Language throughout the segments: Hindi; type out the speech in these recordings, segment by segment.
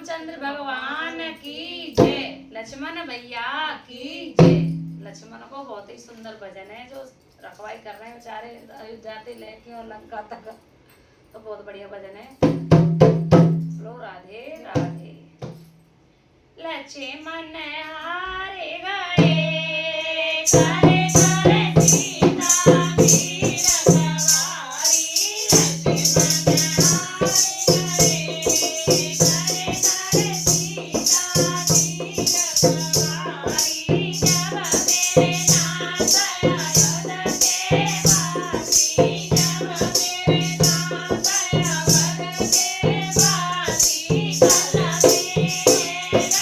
रामचंद्र भगवान की जय, लक्ष्मण भैया की जय। लक्ष्मण को बहुत ही सुंदर भजन है जो रखवाई कर रहे हैं बेचारे अयोध्या से लेके और लंका तक, तो बहुत बढ़िया भजन है। लो राधे राधे। लक्ष्मण हारे गए करे करे सीता की रखवारी। लक्ष्मण हारे गए करे करे सीता की रखवारी। जब मेरे नाथ अयोध्या के वासी, जब मेरे नाथ अयोध्या के वासी, कल मेरे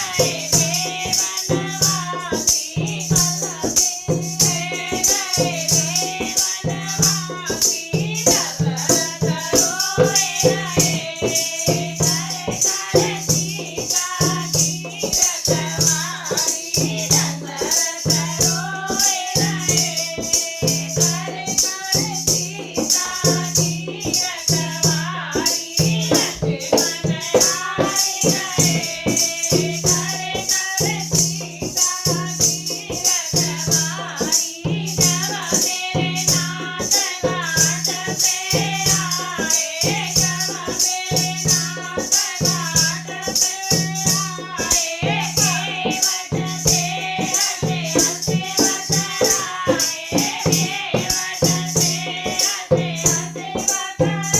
गए वनवासी, कल मेरे गए वनवासी। जब रोए रहे करे करे सीता की रखवारी। दशरथ रोए रहे करे करे सीता की रखवारी। लक्ष्मण हारे गए करे करे सीता की रखवारी। जब मेरे नाथ घाट पे आए, जब मेरे नाथ घाट पे आए, केवट से हंसे हंसे बतराए, केवट से हंसे हंसे बतराए।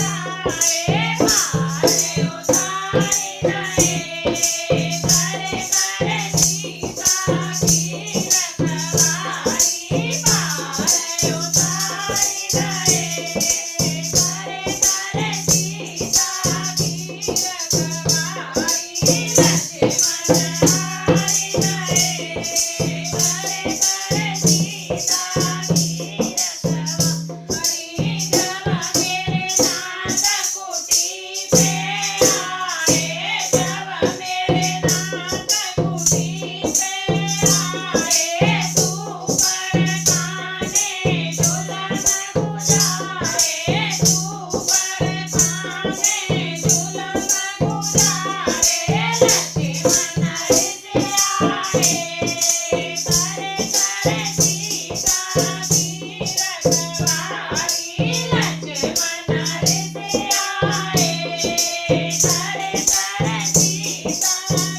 भारे उतारे रहे करे करे सीता की रखवारी। भारे उतारे रहे करे करे सीता की रखवारी। लक्ष्मण हारे गए करे करे सीता की रखवारी। जब मेरे नाथ कुटी पे आए, जब मेरे नाथ कुटी पे आए, सुपर खाने झूलन गुजारे, सुपर खाने झूलन गुजारे। लक्ष्मण से आए करे करे सीता की रखवारी। लक्ष्मण से आए करे करे सीता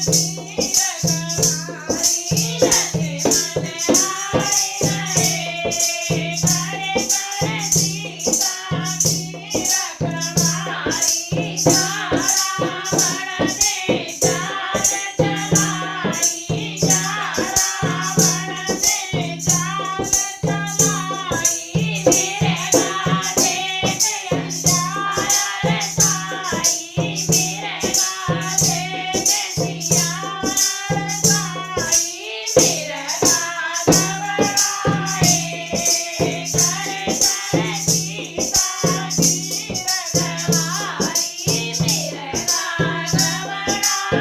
की रखवारी। लक्ष्मण हारे गए करे करे सीता की रखवारी। जा रावण ने चाल चलाई, जा रावण ने चाल चलाई। मेरे गाजे से अंजाया रे साई, मेरे गाजे से सिया रे साई। मेरे गाज बढ़ाए करे करे सीता की रखवारी। मेरे गाज बढ़ाए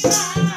Bye.